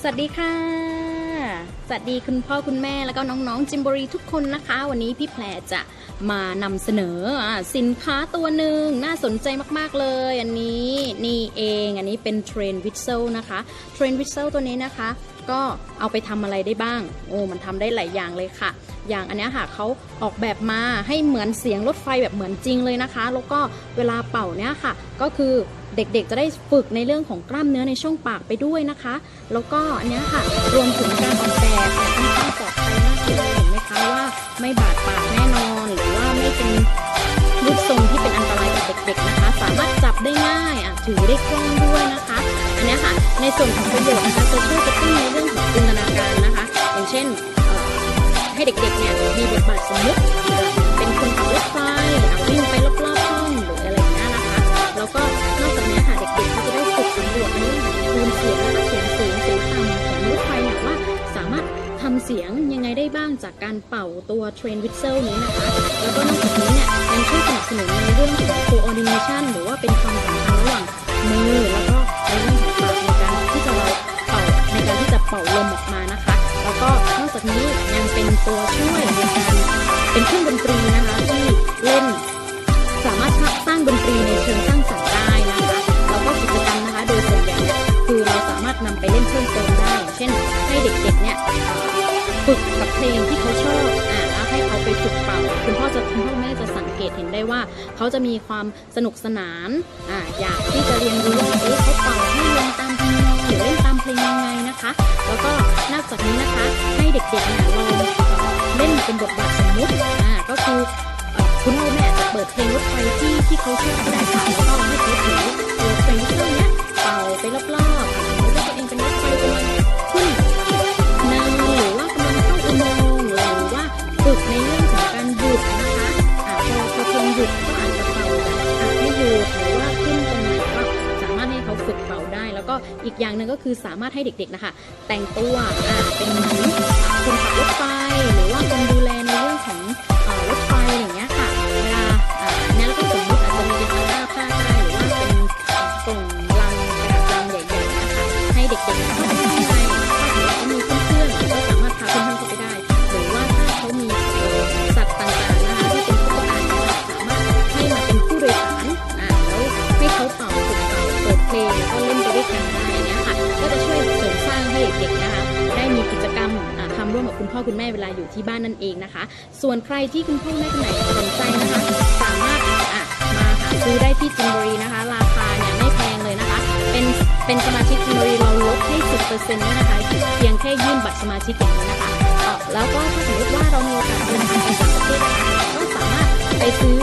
วัสดีค่ะสวัสดีคุณพ่อคุณแม่แล้วก็น้องๆจิมบรีทุกคนนะคะวันนี้พี่แพรจะมานำเสนอสินค้าตัวหนึ่งน่าสนใจมากๆเลยอันนี้นี่เองอันนี้เป็นเทรนวิทเซลนะคะเทรนวิทเซลตัวนี้นะคะก็เอาไปทำอะไรได้บ้างมันทำได้หลายอย่างเลยค่ะอย่างอันนี้ค่ะเขาออกแบบมาให้เหมือนเสียงรถไฟแบบเหมือนจริงเลยนะคะแล้วก็เวลาเป่าเนี่ยค่ะก็คือเด็กๆจะได้ฝึกในเรื่องของกล้ามเนื้อในช่องปากไปด้วยนะคะแล้วก็อันนี้ค่ะรวมถึงการออกแบบค่อนข้างปลอดภัยมากเลยเห็นไหมคะว่าไม่บาดปากแน่นอนหรือว่าไม่เป็นรูปทรงที่เป็นอันตรายกับเด็กๆนะคะสามารถจับได้ง่ายถือได้คล่องด้วยนะคะอันนี้ค่ะในส่วนของประโยชน์นะคะจะช่วยกระตุ้นในเรื่องของจินตนาการนะคะอย่างเช่นให้เด็กๆเนี่ยมีบทบาทสมมติเป็นคนขับรถไฟวิ่งไปรอบๆห้องหรืออะไรอย่างเงี้ยนะคะแล้วก็นอกจากนี้ค่ะเด็กๆก็จะได้ฝึกสำรวจในเรื่องของโทนเสียงและเสียงสูงเสียงต่ำของรถไฟเนี่ยว่าสามารถทำเสียงยังไงได้บ้างจากการเป่าตัวเทรนวิทเซลนี้นะคะแล้วก็นอกจากนี้เนี่ยยังช่วยสนับสนุนในเรื่องของ coordination หรือว่าเป็นความสัมพันธ์ระหว่างมือแล้วก็ในเรื่องของปากในการที่จะเราเป่าในการที่จะเป่าลมออกมานะคะแล้วก็นอกจากนี้ยังเป็นตัวช่วยในการเป็นเครื่องดนตรีนะคะที่เล่นสามารถสร้างดนตรีในเชิงสร้างสรรค์ได้นะคะแล้วก็กิจกรรมนะคะโดยส่วนใหญ่เนี่ยคือเราสามารถนำไปเล่นเพิ่มเติมได้อย่างเช่นให้เด็กๆเนี่ยฝึกกับเพลงที่เขาชอบแล้วให้เขาไปฝึกเป่าคุณพ่อแม่จะสังเกตเห็นได้ว่าเขาจะมีความสนุกสนานอยากที่จะเรียนรู้ว่าเขาเป่าให้ลงตามทำนองหรือเล่นตามเพลงยังไงนะคะแล้วก็นอกจากนี้นะคะให้เด็กๆเนี่ยลองเล่นเป็นบทบาทสมมุติก็คือคุณพ่อแม่จะเปิดเพลงรถไฟที่เขาชอบก็ได้ค่ะแล้วก็ให้เขาถือตัวเพลงที่เนี้ยเป่าไปรอบๆแล้วก็ตัวเองเป็นรถไฟกำลังขึ้นเนินหรือว่ากำลังเข้าอุโมงค์หรือว่าฝึกในเรื่องของการหยุดนะคะพอเพลงหยุดก็อาจจะเป่าให้หยุดหรือว่าขึ้นตรงไหนก็สามารถให้เขาฝึกเป่าได้แล้วก็อีกอย่างหนึ่งก็คือสามารถให้เด็กๆนะคะแต่งตัวเป็นเหมือนคนขับรถไฟหรือว่าคนดูแลในเรื่องของรถไฟอย่างเงี้ยค่ะเวลาเนี่ยแล้วก็สมมติอาจจะมีเป็นผ้าได้หรือว่าเป็นกล่องลังกระดาษลังใหญ่ๆนะคะให้เด็กๆเข้าไปข้างในถ้าเขามีเพื่อนๆก็สามารถพาเพื่อนๆเข้าไปได้หรือว่าถ้าเขามีสัตว์ต่างๆนะคะที่เป็นผู้ประกอบสามารถให้มาเป็นผู้โดยสารแล้วให้เขาเป่าฝึกเป่าเปิดเพลงแล้วก็เล่นไปด้วยกันได้เนี้ยค่ะก็จะช่วยเสริมสร้างให้เด็กๆนะคะได้มีกิจกรรมทำร่วมกับคุณพ่อคุณแม่เวลาอยู่ที่บ้านนั่นเองนะคะส่วนใครที่คุณพ่อแม่คนไหนสนใจนะคะสามารถมาหาซื้อได้ที่จิมบรีนะคะราคาเนี่ยไม่แพงเลยนะคะเป็นสมาชิกจิมบรีเราลดให้ 10% นะคะเพียงแค่ยื่นบัตรสมาชิกอย่างนี้นะคะแล้วก็ถ้าสมมติว่าเรามีโอกาสเดินทางไปต่างประเทศนะคะก็สามารถไปซื้อ